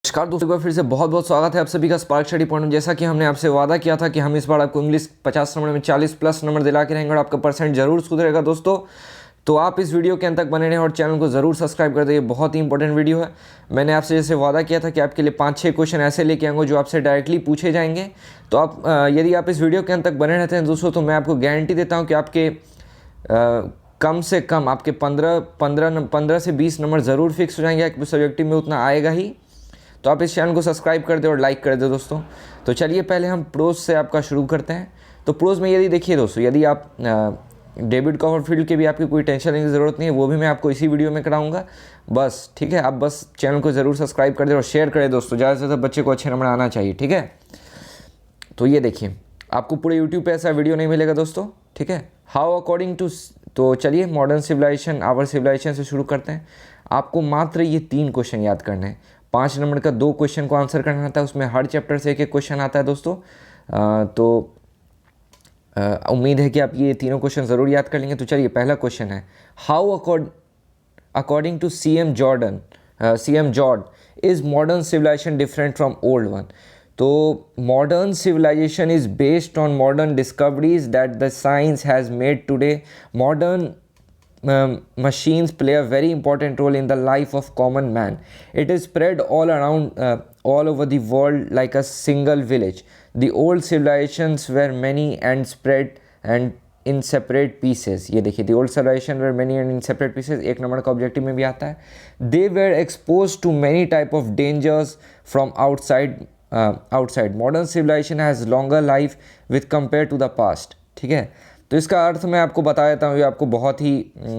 नमस्कार दोस्तों, एक बार फिर से बहुत बहुत स्वागत है आप सभी का स्पार्क स्टडी पॉइंट में। जैसा कि हमने आपसे वादा किया था कि हम इस बार आपको इंग्लिश 50 नंबर में 40 प्लस नंबर दिला के रहेंगे और आपका परसेंट जरूर सुधरेगा दोस्तों। तो आप इस वीडियो के अंत तक बने रहें और चैनल को ज़रूर सब्सक्राइब कर दीजिए, बहुत ही इंपॉर्टेंट वीडियो है। मैंने आपसे जैसे वादा किया था कि आपके लिए 5-6 क्वेश्चन ऐसे लेके आऊँगा जो आपसे डायरेक्टली पूछे जाएंगे। तो आप यदि आप इस वीडियो के अंत तक बने रहते हैं दोस्तों, तो मैं आपको गारंटी देता हूँ कि आपके कम से कम आपके 15 से 20 नंबर ज़रूर फिक्स हो जाएंगे। आपके सब्जेक्टिव में उतना आएगा ही। तो आप इस चैनल को सब्सक्राइब कर दे और लाइक कर दे दोस्तों। तो चलिए पहले हम प्रोज से आपका शुरू करते हैं। तो प्रोज में यदि देखिए दोस्तों, यदि आप डेविड कॉपरफील्ड के भी आपकी कोई टेंशन लेने की ज़रूरत नहीं है, वो भी मैं आपको इसी वीडियो में कराऊंगा। बस ठीक है, आप बस चैनल को ज़रूर सब्सक्राइब कर दे और शेयर करें दोस्तों, ज़्यादा से ज़्यादा बच्चे को अच्छे नंबर आना चाहिए। ठीक है, तो ये देखिए, आपको पूरे यूट्यूब पे ऐसा वीडियो नहीं मिलेगा दोस्तों। ठीक है, हाउ अकॉर्डिंग टू, तो चलिए मॉडर्न सिविलाइजेशन आवर सिविलाइजेशन से शुरू करते हैं। आपको मात्र ये 3 क्वेश्चन याद करने हैं। 5 नंबर का 2 क्वेश्चन को आंसर करना आता है, उसमें हर चैप्टर से एक क्वेश्चन आता है दोस्तों। तो उम्मीद है कि आप ये तीनों क्वेश्चन ज़रूर याद कर लेंगे। तो चलिए, पहला क्वेश्चन है, how according to CM Joad is modern civilisation different from old one. तो modern civilisation is based on modern discoveries that the science has made today. Modern machines play a very important role in the life of common man. It is spread all around, all over the world like a single village. The old civilizations were many and spread and in separate pieces. ये देखिए, the old civilization were many and in separate pieces, एक number का objective में भी आता है। They were exposed to many type of dangers from outside. Modern civilization has longer life with compared to the past. ठीक है, तो इसका अर्थ मैं आपको बता देता हूँ, ये आपको बहुत ही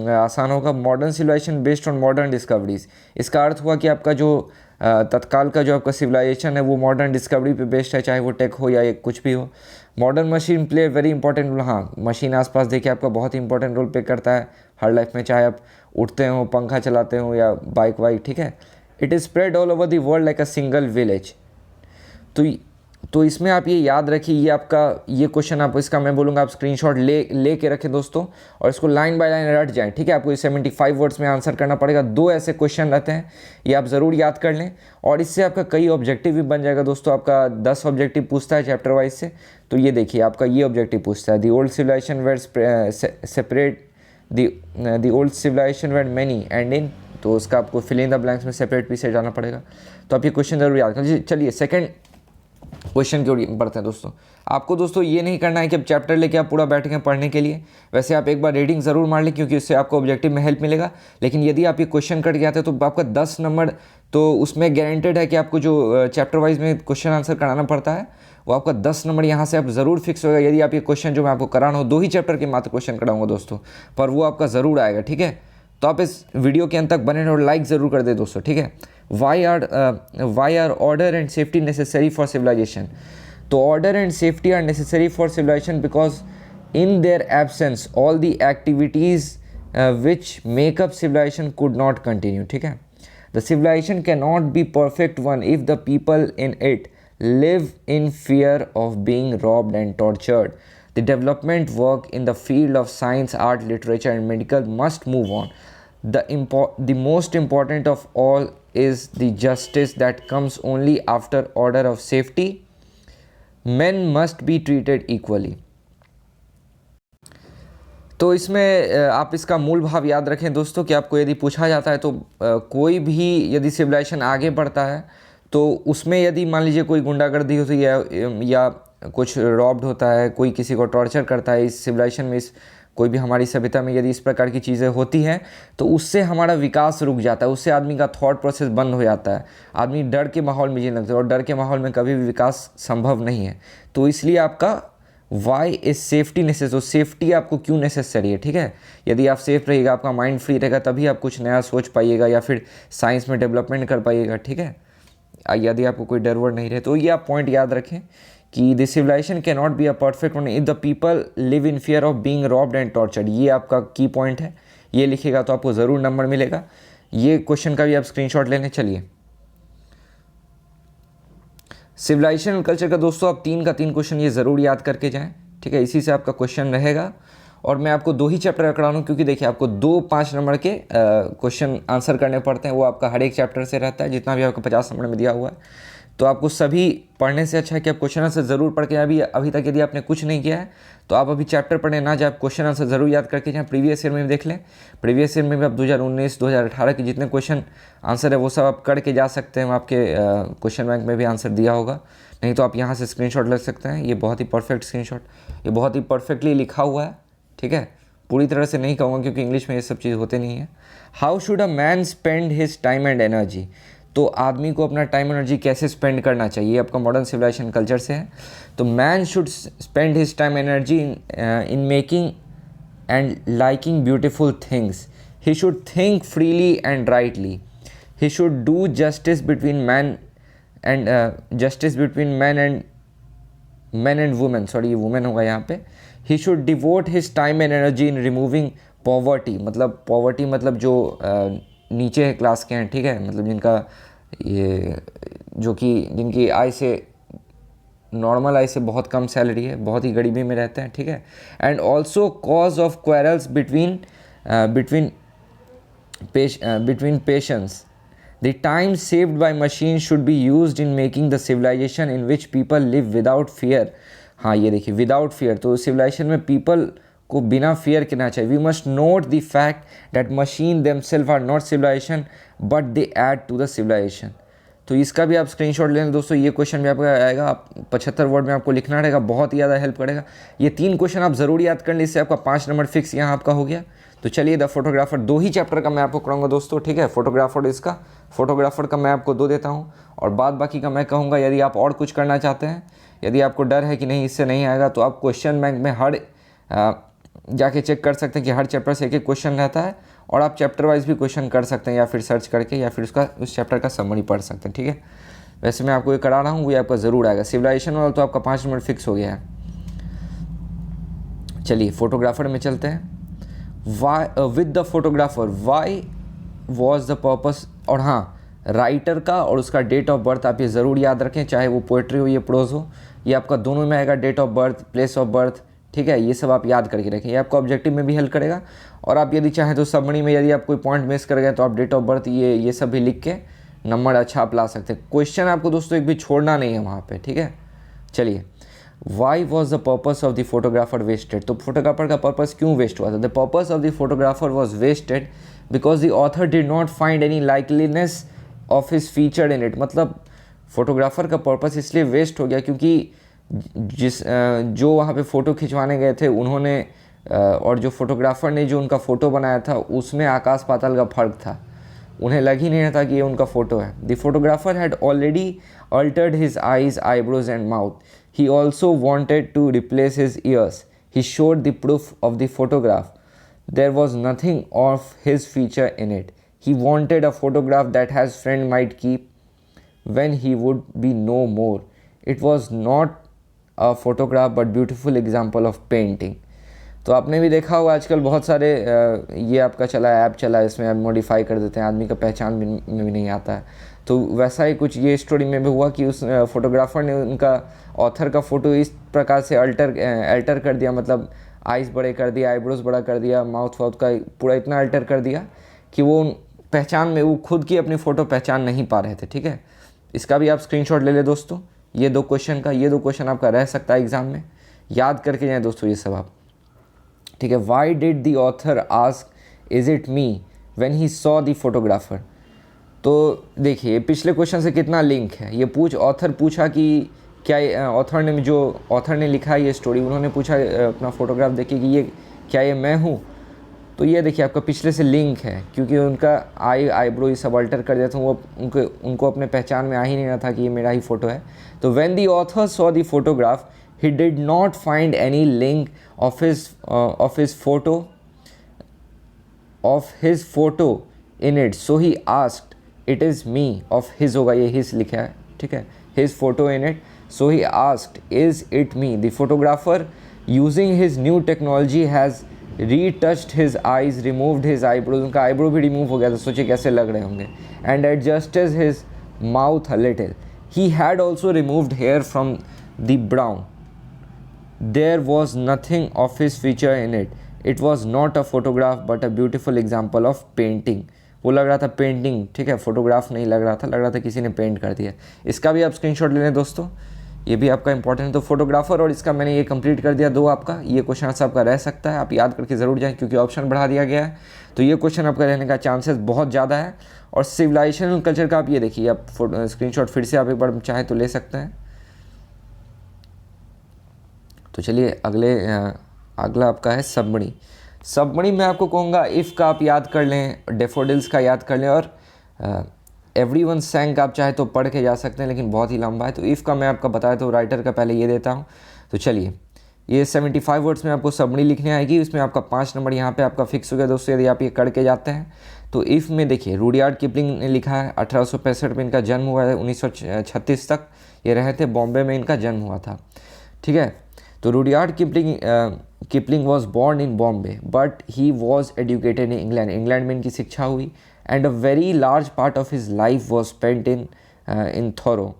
आसान होगा। Modern civilisation based on modern discoveries, इसका अर्थ हुआ कि आपका जो तत्काल का जो आपका सिविलाइजेशन है वो मॉडर्न डिस्कवरी पे बेस्ड है, चाहे वो टेक हो या कुछ भी हो। Modern machine play very important role. हाँ, मशीन आसपास देखिए आपका बहुत ही इंपॉर्टेंट रोल प्ले करता है हर लाइफ में, चाहे आप उठते हो, पंखा चलाते हो या बाइक वाइक। ठीक है, it is spread all over the world like a single village. तो इसमें आप ये याद रखिए, ये आपका ये क्वेश्चन आप इसका मैं बोलूँगा आप स्क्रीनशॉट ले के रखें दोस्तों, और इसको लाइन बाय लाइन रट जाएं। ठीक है, आपको 75 वर्ड्स में आंसर करना पड़ेगा। 2 ऐसे क्वेश्चन रहते हैं, ये आप ज़रूर याद कर लें, और इससे आपका कई ऑब्जेक्टिव भी बन जाएगा दोस्तों। आपका 10 ऑब्जेक्टिव पूछता है चैप्टर वाइज से। तो ये देखिए, आपका ये ऑब्जेक्टिव पूछता है, the old civilisation were separate, the old civilisation were many and in, तो उसका आपको फिल इन द ब्लैंक्स में सेपरेट पीस से जाना पड़ेगा। तो आप ये क्वेश्चन ज़रूर याद करें। चलिए सेकेंड क्वेश्चन की ओर बढ़ते हैं दोस्तों। आपको दोस्तों ये नहीं करना है कि अब चैप्टर लेके आप पूरा बैठेंगे पढ़ने के लिए। वैसे आप एक बार रीडिंग ज़रूर मार लें, क्योंकि उससे आपको ऑब्जेक्टिव में हेल्प मिलेगा। लेकिन यदि आप ये क्वेश्चन कट गया था तो आपका 10 नंबर तो उसमें गारंटेड है कि आपको जो चैप्टर वाइज में क्वेश्चन आंसर कराना पड़ता है, वो आपका 10 नंबर यहाँ से आप ज़रूर फिक्स होगा। यदि आप ये क्वेश्चन जो मैं आपको कराना हो, 2 ही चैप्टर के मात्र क्वेश्चन कराऊंगा दोस्तों, पर वो आपका ज़रूर आएगा। ठीक है, तो आप इस वीडियो के अंत तक बने और लाइक ज़रूर कर दे दोस्तों। ठीक है, why are order and safety necessary for civilisation. तो order and safety are necessary for civilisation because in their absence all the activities which make up civilisation could not continue. ठीक है, the civilisation can not be perfect one if the people in it live in fear of being robbed and tortured. The development work in the field of science, art, literature and medical must move on. The most important of all is the justice that comes only after order of safety. Men must be treated equally. तो इसमें आप इसका मूल भाव याद रखें दोस्तों कि आपको यदि पूछा जाता है तो कोई भी यदि सिविलाइजेशन आगे बढ़ता है तो उसमें यदि मान लीजिए कोई गुंडागर्दी होती है या कुछ रॉब्ड होता है, कोई किसी को टॉर्चर करता है, इस सिविलाइजेशन में इस कोई भी हमारी सभ्यता में यदि इस प्रकार की चीज़ें होती हैं तो उससे हमारा विकास रुक जाता है, उससे आदमी का थॉट प्रोसेस बंद हो जाता है, आदमी डर के माहौल में जीने लगता है, और डर के माहौल में कभी भी विकास संभव नहीं है। तो इसलिए आपका वाई इज सेफ्टी नेसेसरी। तो सेफ्टी आपको क्यों नेसेसरी है? ठीक है, यदि आप सेफ रहिएगा, आपका माइंड फ्री रहेगा, तभी आप कुछ नया सोच पाइएगा या फिर साइंस में डेवलपमेंट कर पाइएगा। ठीक है, यदि आपको कोई डर वर नहीं रहे तो ये आप पॉइंट याद रखें कि the civilisation can not be a perfect one if the people live in fear of being robbed and tortured. ये आपका की पॉइंट है, ये लिखिएगा तो आपको ज़रूर नंबर मिलेगा। ये क्वेश्चन का भी आप स्क्रीनशॉट लेने चलिए। सिविलाइजेशन एंड कल्चर का दोस्तों आप 3 का 3 क्वेश्चन ये ज़रूर याद करके जाएं। ठीक है, इसी से आपका क्वेश्चन रहेगा और मैं आपको 2 ही चैप्टर करा रहा हूँ, क्योंकि देखिए आपको 2 5 नंबर के क्वेश्चन आंसर करने पड़ते हैं। वो आपका हर एक चैप्टर से रहता है, जितना भी आपको 50 नंबर में दिया हुआ है। तो आपको सभी पढ़ने से अच्छा है कि आप क्वेश्चन आंसर ज़रूर पढ़ के अभी तक यदि आपने कुछ नहीं किया है तो आप अभी चैप्टर पढ़ने ना जाए, क्वेश्चन आंसर ज़रूर याद करके जाएँ। प्रीवियस ईयर में भी देख लें, प्रीवियस ईयर में भी आप 2019 2018 के जितने क्वेश्चन आंसर है वो सब आप करके जा सकते हैं। आपके क्वेश्चन बैंक में भी आंसर दिया होगा, नहीं तो आप यहाँ से स्क्रीनशॉट ले सकते हैं। ये बहुत ही परफेक्ट स्क्रीनशॉट, ये बहुत ही परफेक्टली लिखा हुआ है, ठीक है। पूरी तरह से नहीं कहूँगा क्योंकि इंग्लिश में ये सब चीज़ होते नहीं है। How should a man spend his time and energy, तो आदमी को अपना टाइम एनर्जी कैसे स्पेंड करना चाहिए, ये आपका मॉडर्न सिविलाइजेशन कल्चर से है। तो man should spend his time energy in making and liking beautiful things, he should think freely and rightly, he should do justice between man and women, sorry ये women होगा यहाँ पे। He should devote his time and energy in removing poverty, मतलब poverty मतलब जो नीचे class के हैं, ठीक है, मतलब जिनका ये जो कि जिनकी आय से नॉर्मल आय से बहुत कम सैलरी है, बहुत ही गरीबी में रहते हैं, ठीक है। And also cause of quarrels between patients, the time saved by machine should be used in making the civilisation in which people live without fear. हाँ ये देखिए विदाउट फियर, तो सिविलाइजेशन में पीपल को बिना फियर के ना चाहिए। We must note the fact that machine themselves are not civilisation but they add to the civilisation. तो इसका भी आप स्क्रीनशॉट लें दोस्तों, ये क्वेश्चन भी आपका आएगा, आप 75 वर्ड में आपको लिखना रहेगा, बहुत ही ज़्यादा हेल्प करेगा। ये 3 क्वेश्चन आप ज़रूर याद कर लें, इससे आपका 5 नंबर फिक्स यहाँ आपका हो गया। तो चलिए द फोटोग्राफर 2 ही चैप्टर का मैं आपको कराऊंगा दोस्तों, ठीक है। फोटोग्राफर का मैं आपको 2 देता हूँ और बाद बाकी का मैं कहूँगा। यदि आप और कुछ करना चाहते हैं, यदि आपको डर है कि नहीं इससे नहीं आएगा, तो आप क्वेश्चन बैंक में हर जाके चेक कर सकते हैं कि हर चैप्टर से एक क्वेश्चन रहता है, और आप चैप्टर वाइज भी क्वेश्चन कर सकते हैं या फिर सर्च करके, या फिर उस चैप्टर का समरी पढ़ सकते हैं, ठीक है। वैसे मैं आपको ये करा रहा हूँ, वो आपका ज़रूर आएगा। सिविलाइजेशन वाला तो आपका 5 नंबर फिक्स हो गया है। चलिए फोटोग्राफर में चलते हैं। With the photographer Y was the purpose, और हाँ राइटर का और उसका डेट ऑफ बर्थ आप ये ज़रूर याद रखें, चाहे वो पोएट्री हो या प्रोज हो, ये आपका दोनों में आएगा। Date of birth, place of birth, ठीक है, ये सब आप याद करके रखें, ये आपको ऑब्जेक्टिव में भी हेल्प करेगा। और आप यदि चाहें तो समरी में यदि आप कोई पॉइंट मिस कर गए तो आप डेट ऑफ बर्थ ये सब भी लिख के नंबर अच्छा आप ला सकते हैं। क्वेश्चन आपको दोस्तों एक भी छोड़ना नहीं है वहाँ पे, ठीक है। चलिए, why was the purpose of the photographer wasted, तो फोटोग्राफर का पर्पस क्यों वेस्ट हुआ था। The purpose of the photographer was wasted because the author did not find any likeliness of his feature in it, मतलब photographer का purpose इसलिए waste हो गया क्योंकि जो वहाँ पे फ़ोटो खिंचवाने गए थे उन्होंने और जो फोटोग्राफर ने जो उनका फ़ोटो बनाया था उसमें आकाश पाताल का फ़र्क था, उन्हें लग ही नहीं रहा था कि ये उनका फ़ोटो है। The photographer had already altered his eyes, eyebrows and mouth, he also wanted to replace his ears, he showed the proof of the photograph, there was nothing of his feature in it, he wanted a photograph that has friend might keep when he would be no more. It was not a photograph but beautiful example of painting. तो आपने भी देखा होगा आजकल बहुत सारे ये आपका चला है, ऐप चला है, इसमें आप मॉडिफाई कर देते हैं, आदमी का पहचान में भी नहीं आता है। तो वैसा ही कुछ ये स्टोरी में भी हुआ कि उस फोटोग्राफर ने उनका ऑथर का फ़ोटो इस प्रकार से अल्टर कर दिया, मतलब आइज़ बड़े कर दिया, आईब्रोज बड़ा कर दिया, माउथ वाउथ का पूरा इतना अल्टर कर दिया कि वो पहचान में वो खुद की अपनी फ़ोटो पहचान नहीं पा रहे थे, ठीक है। इसका भी आप स्क्रीनशॉट ले ले दोस्तों, ये 2 क्वेश्चन आपका रह सकता है एग्जाम में, याद करके जाएं दोस्तों ये सब आप, ठीक है। Why did the author ask is it me when he saw the photographer, तो देखिए पिछले क्वेश्चन से कितना लिंक है। ये ऑथर पूछा कि क्या ऑथर ने लिखा है ये स्टोरी, उन्होंने पूछा अपना फोटोग्राफ देखिए कि ये क्या ये मैं हूँ, तो ये देखिए आपका पिछले से लिंक है, क्योंकि उनका आईब्रो ये सब अल्टर कर दिया था, वो उनको अपने पहचान में आ ही नहीं रहा था कि ये मेरा ही फ़ोटो है। तो when the author saw the photograph he did not find any link of his photo in it, so he asked it is me, of his होगा, ये हिज लिखा है, ठीक है, his photo in it, so he asked is it me. The photographer using his new technology has retouched his eyes, removed his eyebrows, उनका eyebrow भी remove हो गया था, सोचिए कैसे लग रहे होंगे, and adjusted his mouth a little. He had also removed hair from the brow. There was nothing of his feature in it. It was not a photograph but a beautiful example of painting. वो लग रहा था painting, ठीक है, photograph नहीं लग रहा था किसी ने पेंट कर दिया। इसका भी आप स्क्रीनशॉट ले लें दोस्तों, ये भी आपका इंपॉर्टेंट है। तो फोटोग्राफर और इसका मैंने ये कंप्लीट कर दिया 2 आपका। ये क्वेश्चन आपका रह सकता है, आप याद करके ज़रूर जाएं क्योंकि ऑप्शन बढ़ा दिया गया है, तो ये क्वेश्चन आपका रहने का चांसेस बहुत ज़्यादा है। और सिविलाइजेशन कल्चर का आप ये देखिए, आप स्क्रीनशॉट फिर से आप एक बार चाहें तो ले सकते हैं। तो चलिए अगला आपका है सबमरी। सबमरी में आपको कहूँगा इफ़ का आप याद कर लें, डेफोडिल्स का याद कर लें, और एवरीवन सैंग आप चाहे तो पढ़ के जा सकते हैं लेकिन बहुत ही लंबा है। तो इफ़ का मैं आपका बताया तो राइटर का पहले ये देता हूँ। तो चलिए, ये 75 वर्ड्स में आपको सबमरी लिखने आएगी, उसमें आपका 5 नंबर यहाँ पे आपका फिक्स हो गया दोस्तों यदि आप ये करके जाते हैं। तो इफ़ में देखिए रुडयार्ड किपलिंग ने लिखा है, 1865 में इनका जन्म हुआ है, 1936 तक ये रहे थे, बॉम्बे में इनका जन्म हुआ था, ठीक है। तो Rudyard Kipling was born in Bombay but he was educated in England. England में इनकी शिक्षा हुई, and a very large part of his life was spent in thorough.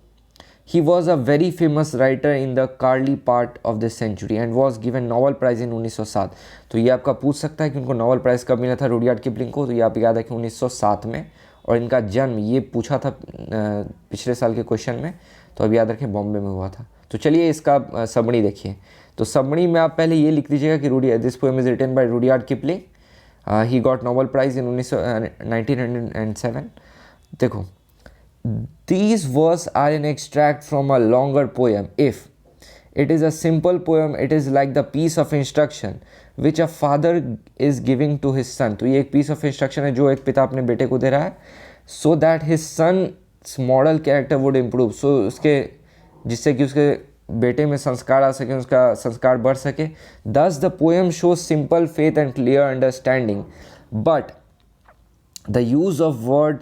He was a very famous writer in the early part of this century and was given Nobel Prize in 1907। तो ये आपका पूछ सकता है कि उनको Nobel prize कब मिला था रुडयार्ड किपलिंग को, तो ये आप याद रखें 1907 में, और इनका जन्म ये पूछा था पिछले साल के क्वेश्चन में, तो अब याद रखें बॉम्बे में हुआ था। तो चलिए इसका सबमरी देखिए। तो सबमरी में आप पहले ये लिख दीजिएगा कि this poem is written by Rudyard Kipling, he got Nobel Prize in 1907। देखो, these words are an extract from a longer poem. If it is a simple poem, it is like the piece of instruction which a father is giving to his son. तो ये एक piece of instruction है जो एक पिता अपने बेटे को दे रहा है, so that his son's moral character would improve. So उसके जिससे कि उसके बेटे में संस्कार आ सके, उसका संस्कार बढ़ सके। Thus the poem shows simple faith and clear understanding, but the use of word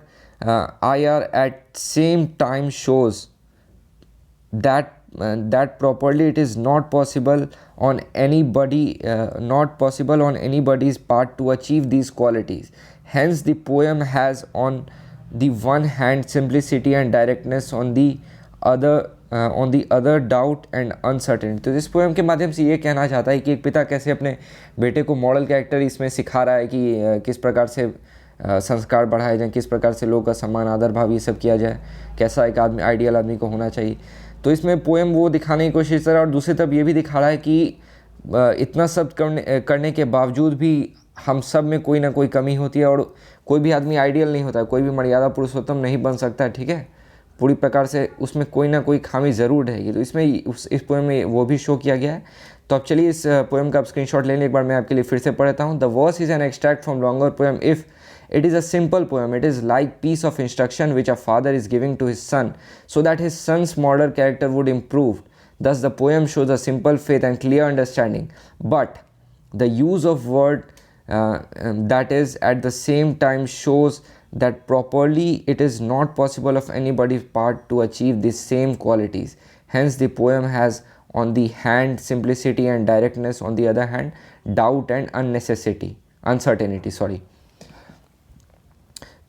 IR at same time shows that properly it is not possible on anybody's part to achieve these qualities. Hence the poem has on the one hand simplicity and directness, on the other doubt and uncertainty. तो इस poem के माध्यम से ये कहना चाहता है कि एक पिता कैसे अपने बेटे को मॉडल कैरेक्टर इसमें सिखा रहा है कि किस प्रकार से संस्कार बढ़ाए जाएँ, किस प्रकार से लोगों का सम्मान आदर भाव ये सब किया जाए, कैसा एक आदमी आइडियल आदमी को होना चाहिए। तो इसमें पोएम वो दिखाने की कोशिश कर रहा है, और दूसरी तरफ ये भी दिखा रहा है कि इतना सब करने के बावजूद भी हम सब में कोई ना कोई कमी होती है, और कोई भी आदमी आइडियल नहीं होता है, कोई भी मर्यादा पुरुषोत्तम नहीं बन सकता है, ठीक है। पूरी प्रकार से उसमें कोई ना कोई खामी ज़रूर रहेगी। तो इसमें इस पोएम में वो भी शो किया गया है। तो अब चलिए इस पोएम का आप स्क्रीनशॉट ले लें, एक बार मैं आपके लिए फिर से पढ़ देता हूँ। The verse is an extract from longer poem if it is a simple poem. It is like piece of instruction which a father is giving to his son so that his son's moral character would improve. Thus the poem shows a simple faith and clear understanding, but the use of word that is at the same time shows that properly it is not possible of anybody's part to achieve these same qualities. Hence the poem has on the hand simplicity and directness, on the other hand doubt and uncertainty.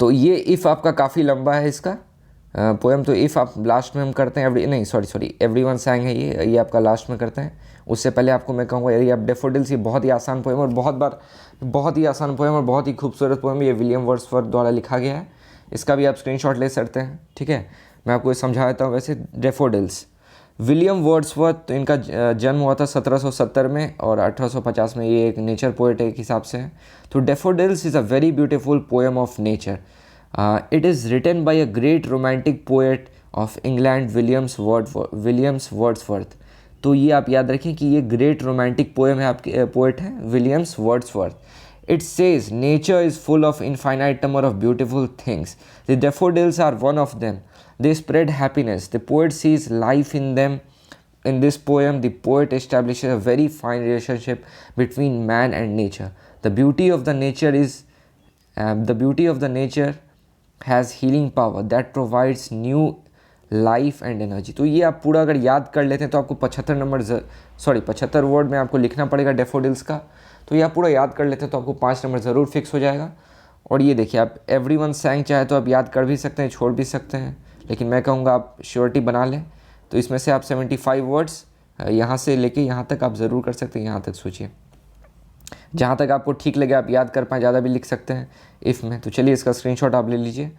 तो ये if आपका काफ़ी लंबा है इसका poem. तो if आप last में हम करते हैं एवरीवन सैंग है ये आपका लास्ट में करते हैं। उससे पहले आपको मैं कहूँगा यदि आप डेफोडिल्स, ये बहुत ही आसान पोएम और बहुत ही आसान पोएम और बहुत ही खूबसूरत पोएम, ये विलियम वर्ड्सवर्थ द्वारा लिखा गया है। इसका भी आप स्क्रीनशॉट ले सकते हैं, ठीक है। मैं आपको समझा देता हूँ। वैसे डेफोडिल्स, विलियम वर्ड्सवर्थ, तो इनका जन्म हुआ था 1770 में, और 1850 में ये एक नेचर पोएट एक हिसाब से है। तो daffodils is a very beautiful poem of nature. It is written by a great romantic poet of England Williams Wordsworth. तो ये आप याद रखें कि ये ग्रेट रोमांटिक पोएम है, आपके पोएट हैं Williams Wordsworth. It says nature is full of infinite number of beautiful things. The daffodils are one of them. They spread happiness. The poet sees life in them. In this poem, the poet establishes a very fine relationship between man and nature. The beauty of the nature has healing power that provides new life and energy. तो ये आप पूरा अगर याद कर लेते हैं तो आपको 75 वर्ड में आपको लिखना पड़ेगा डेफोडिल्स का। तो ये आप पूरा याद कर लेते हैं तो आपको 5 नंबर ज़रूर फिक्स हो जाएगा। और ये देखिए, आप एवरीवन सैंग चाहे तो आप याद कर भी सकते हैं, छोड़ भी सकते हैं, लेकिन मैं कहूँगा आप श्योरिटी बना लें। तो इसमें से आप 75 वर्ड्स यहाँ से लेके यहाँ तक आप ज़रूर कर सकते हैं, यहाँ तक सोचिए। जहाँ तक आपको ठीक लगे आप याद कर पाएँ, ज़्यादा भी लिख सकते हैं इफ़ में। तो चलिए इसका स्क्रीनशॉट आप ले लीजिए।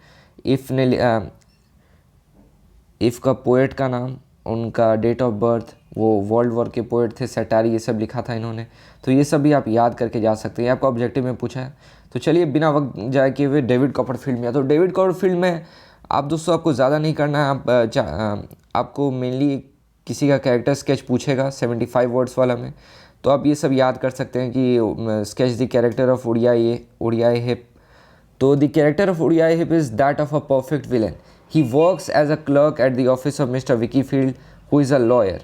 इफ़ का पोएट का नाम, उनका डेट ऑफ बर्थ, वो वर्ल्ड वॉर के पोएट थे, सैटारी, ये सब लिखा था इन्होंने। तो ये सब भी आप याद करके जा सकते हैं, आपको ऑब्जेक्टिव में पूछा है। तो चलिए बिना वक्त जाए किए हुए डेविड कॉपरफील्ड में। तो डेविड कॉपरफील्ड में आप दोस्तों आपको ज़्यादा नहीं करना है, आपको मेनली किसी का कैरेक्टर स्केच पूछेगा 75 वर्ड्स वाला में। तो आप ये सब याद कर सकते हैं कि sketch the character of Uriah Heep. तो the character of Uriah Heep is that of a perfect villain. He works as a clerk at the office of Mr. Wickyfield, who is a lawyer.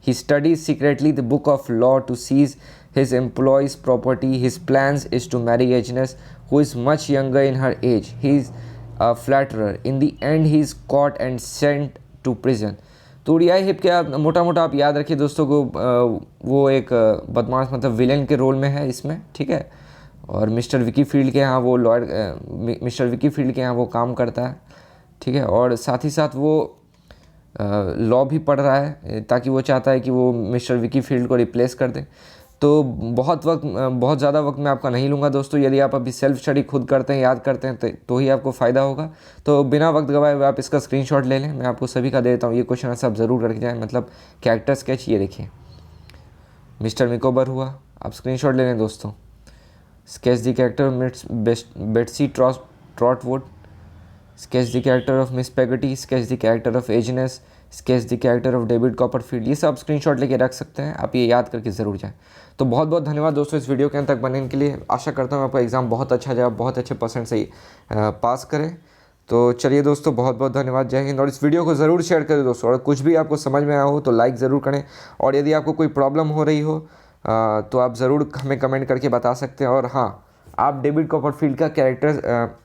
He studies secretly the book of law to seize his employee's property. His plans is to marry Agnes, who is much younger in her age. He is a flatterer. In the end, he is caught and sent to prison. तो ODI hip के आप मोटा मोटा आप याद रखिए दोस्तों को, वो एक बदमाश मतलब विलेन के रोल में है इसमें, ठीक है। और मिस्टर विकीफील्ड के यहाँ वो लॉयर, मिस्टर विकीफील्ड के यहाँ वो काम करता है, ठीक है। और साथ ही साथ वो लॉ भी पढ़ रहा है, ताकि वो चाहता है कि वो मिस्टर विकीफील्ड को रिप्लेस कर दे। तो बहुत ज़्यादा वक्त मैं आपका नहीं लूँगा दोस्तों। यदि आप अभी सेल्फ स्टडी खुद करते हैं, याद करते हैं, तो ही आपको फ़ायदा होगा। तो बिना वक्त गवाए हुए आप इसका स्क्रीनशॉट ले लें। मैं आपको सभी का दे देता हूँ, ये क्वेश्चन सब ज़रूर करके जाएँ। मतलब कैरेक्टर स्केच ये देखिए, मिस्टर मिकोबर हुआ, आप स्क्रीनशॉट ले लें दोस्तों। Sketch the character Betsey Trotwood, sketch the character of Miss Peggotty, sketch the character of Agnes, sketch the character of David Copperfield। ये सब स्क्रीनशॉट लेके रख सकते हैं, आप ये याद करके ज़रूर जाएं। तो बहुत बहुत धन्यवाद दोस्तों इस वीडियो के अंत तक बनने के लिए। आशा करता हूँ आपका एग्ज़ाम बहुत अच्छा जाए, बहुत अच्छे परसेंट से पास करें। तो चलिए दोस्तों, बहुत बहुत धन्यवाद, जय हिंद। और इस वीडियो को ज़रूर शेयर करें दोस्तों, और कुछ भी आपको समझ में आया हो तो लाइक ज़रूर करें। और यदि आपको कोई प्रॉब्लम हो रही हो तो आप ज़रूर हमें कमेंट करके बता सकते हैं। और हाँ, आप डेविड कॉपरफील्ड का कैरेक्टर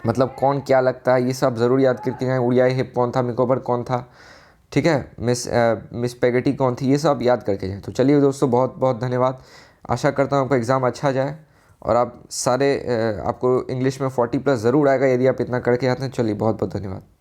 मतलब कौन क्या लगता है, ये सब ज़रूर याद करके जाएँ। ओडियाई हिप कौन था, मिकोबर कौन था, ठीक है, मिस पेगेटी कौन थी, ये सब याद करके जाएँ। तो चलिए दोस्तों, बहुत बहुत धन्यवाद। आशा करता हूँ आपका एग्ज़ाम अच्छा जाए और आप सारे आपको इंग्लिश में 40+ ज़रूर आएगा यदि आप इतना करके आते हैं। चलिए बहुत बहुत धन्यवाद।